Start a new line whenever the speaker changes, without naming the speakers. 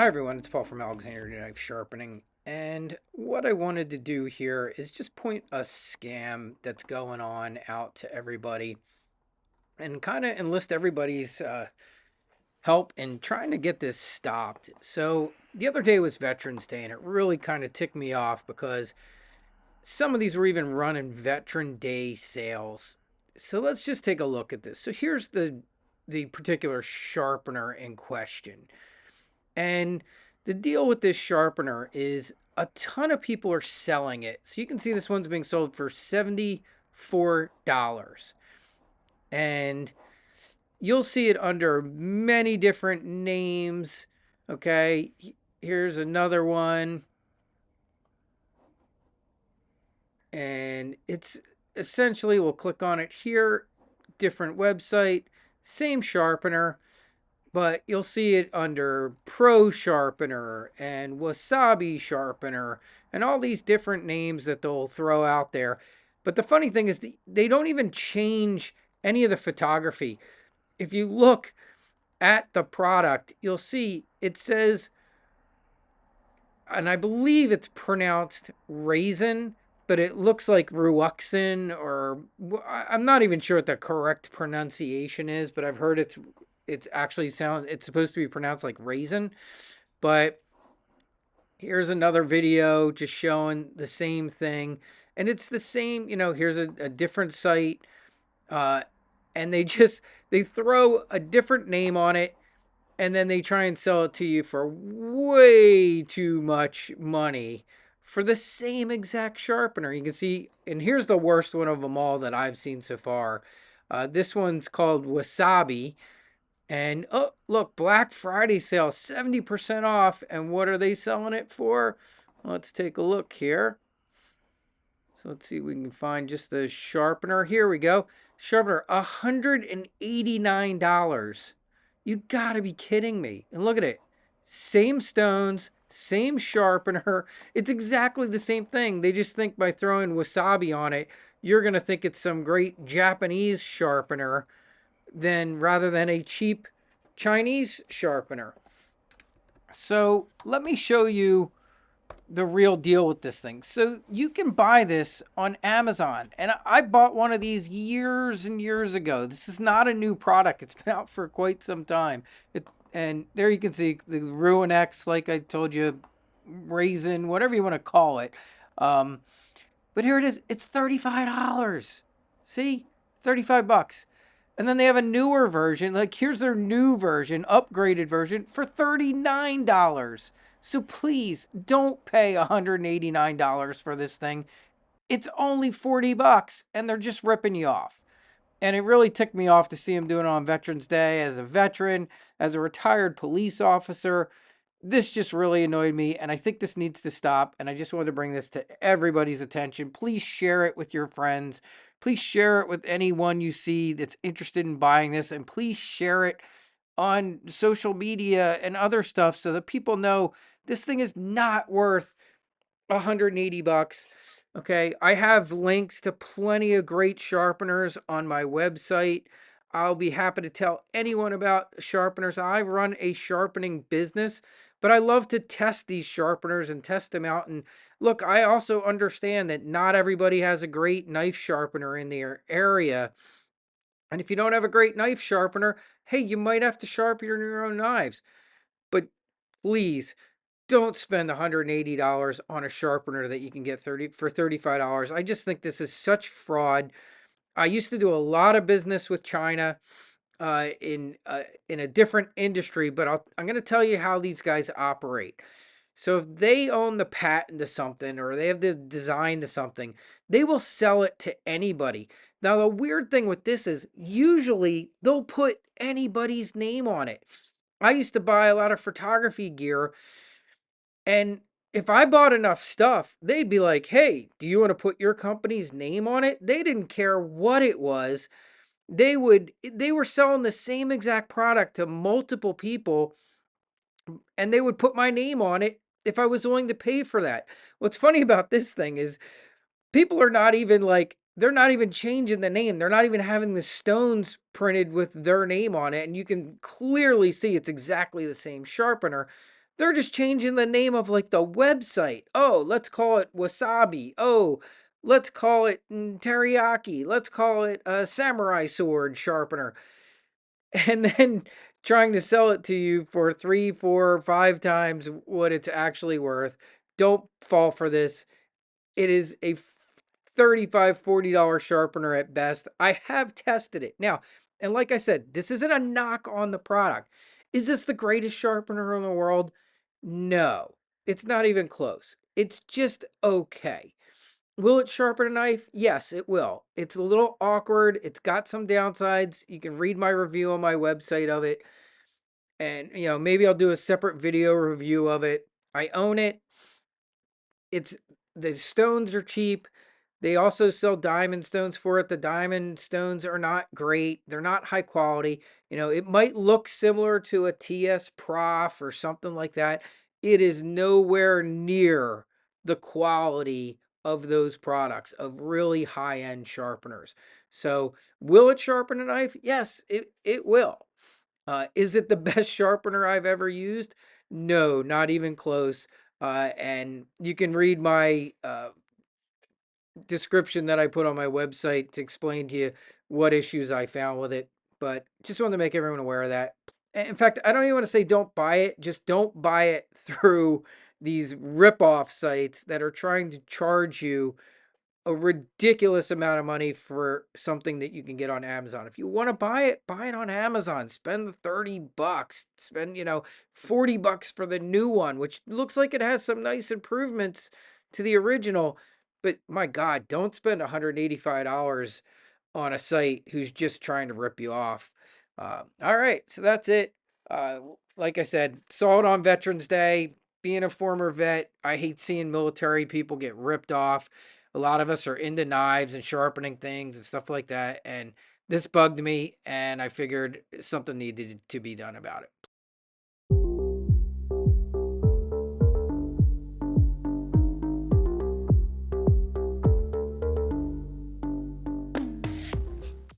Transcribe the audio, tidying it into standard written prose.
Hi everyone, it's Paul from Alexander Knife Sharpening, and what I wanted to do here is just point a scam that's going on out to everybody and kind of enlist everybody's help in trying to get this stopped. So the other day was Veterans Day, and it really kind of ticked me off because some of these were even running Veteran Day sales. So let's just take a look at this. So here's the particular sharpener in question. And the deal with this sharpener is a ton of people are selling it. So you can see this one's being sold for $74. And you'll see it under many different names. Okay, here's another one. And it's essentially, we'll click on it here, different website, same sharpener, but you'll see it under Pro Sharpener and Wasabi Sharpener and all these different names that they'll throw out there. But the funny thing is, they don't even change any of the photography. If you look at the product, you'll see it says, and I believe it's pronounced raisin, but it looks like Ruixin, or I'm not even sure what the correct pronunciation is, but I've heard it's actually it's supposed to be pronounced like raisin. But here's another video just showing the same thing, and it's the same. Here's a different site, uh, and they throw a different name on it, and then they try and sell it to you for way too much money for the same exact sharpener. You can see, and here's the worst one of them all that I've seen so far. This one's called Wasabi. And oh, look, Black Friday sale, 70% off. And what are they selling it for? Let's take a look here. So let's see if we can find just the sharpener. Here we go. Sharpener, $189. You gotta be kidding me. And look at it. Same stones, same sharpener. It's exactly the same thing. They just think by throwing wasabi on it, you're gonna think it's some great Japanese sharpener rather than a cheap Chinese sharpener. So let me show you the real deal with this thing. So you can buy this on Amazon, and I bought one of these years and years ago. This is not a new product. It's been out for quite some time. And there you can see the Ruin X, like I told you, raisin, whatever you want to call it. But here it is. It's $35. See? 35 bucks. And then they have a newer version. Like, here's their new version, upgraded version, for $39. So please don't pay $189 for this thing. It's only 40 bucks, and they're just ripping you off. And it really ticked me off to see him doing it on Veterans Day. As a veteran, as a retired police officer, this just really annoyed me, and I think this needs to stop. And I just wanted to bring this to everybody's attention. Please share it with your friends. Please share it with anyone you see that's interested in buying this, and please share it on social media and other stuff so that people know this thing is not worth 180 bucks. Okay, I have links to plenty of great sharpeners on my website. I'll be happy to tell anyone about sharpeners. I run a sharpening business, but I love to test these sharpeners and test them out. And look, I also understand that not everybody has a great knife sharpener in their area. And if you don't have a great knife sharpener, hey, you might have to sharpen your own knives. But please don't spend $180 on a sharpener that you can get for $35. I just think this is such fraud. I used to do a lot of business with China in a different industry, but I'm going to tell you how these guys operate. So if they own the patent to something or they have the design to something, they will sell it to anybody. Now, the weird thing with this is usually they'll put anybody's name on it. I used to buy a lot of photography gear, and if I bought enough stuff, they'd be like, "Hey, do you want to put your company's name on it?" They didn't care what it was. They were selling the same exact product to multiple people, and they would put my name on it if I was willing to pay for that. What's funny about this thing is people are not even like, they're not even changing the name. They're not even having the stones printed with their name on it, and you can clearly see it's exactly the same sharpener. They're just changing the name of like the website. Oh, let's call it Wasabi. Oh, let's call it Teriyaki. Let's call it a samurai sword sharpener. And then trying to sell it to you for 3, 4, 5 times what it's actually worth. Don't fall for this. It is a $35, $40 sharpener at best. I have tested it. Now, and like I said, this isn't a knock on the product. Is this the greatest sharpener in the world? No, it's not even close. It's just okay. Will it sharpen a knife? Yes, it will. It's a little awkward. It's got some downsides. You can read my review on my website of it. And, maybe I'll do a separate video review of it. I own it. It's the stones are cheap. They also sell diamond stones for it. The diamond stones are not great. They're not high quality. It might look similar to a TS Prof or something like that. It is nowhere near the quality of those products, of really high-end sharpeners. So, will it sharpen a knife? Yes, it will. Is it the best sharpener I've ever used? No, not even close. And you can read my description that I put on my website to explain to you what issues I found with it. But just wanted to make everyone aware of that. In fact, I don't even want to say don't buy it. Just don't buy it through these rip-off sites that are trying to charge you a ridiculous amount of money for something that you can get on Amazon. If you want to buy it on Amazon. Spend the $30. Spend, $40 for the new one, which looks like it has some nice improvements to the original. But my God, don't spend $185 on a site who's just trying to rip you off. All right, so that's it. Like I said, saw it on Veterans Day. Being a former vet, I hate seeing military people get ripped off. A lot of us are into knives and sharpening things and stuff like that. And this bugged me, and I figured something needed to be done about it.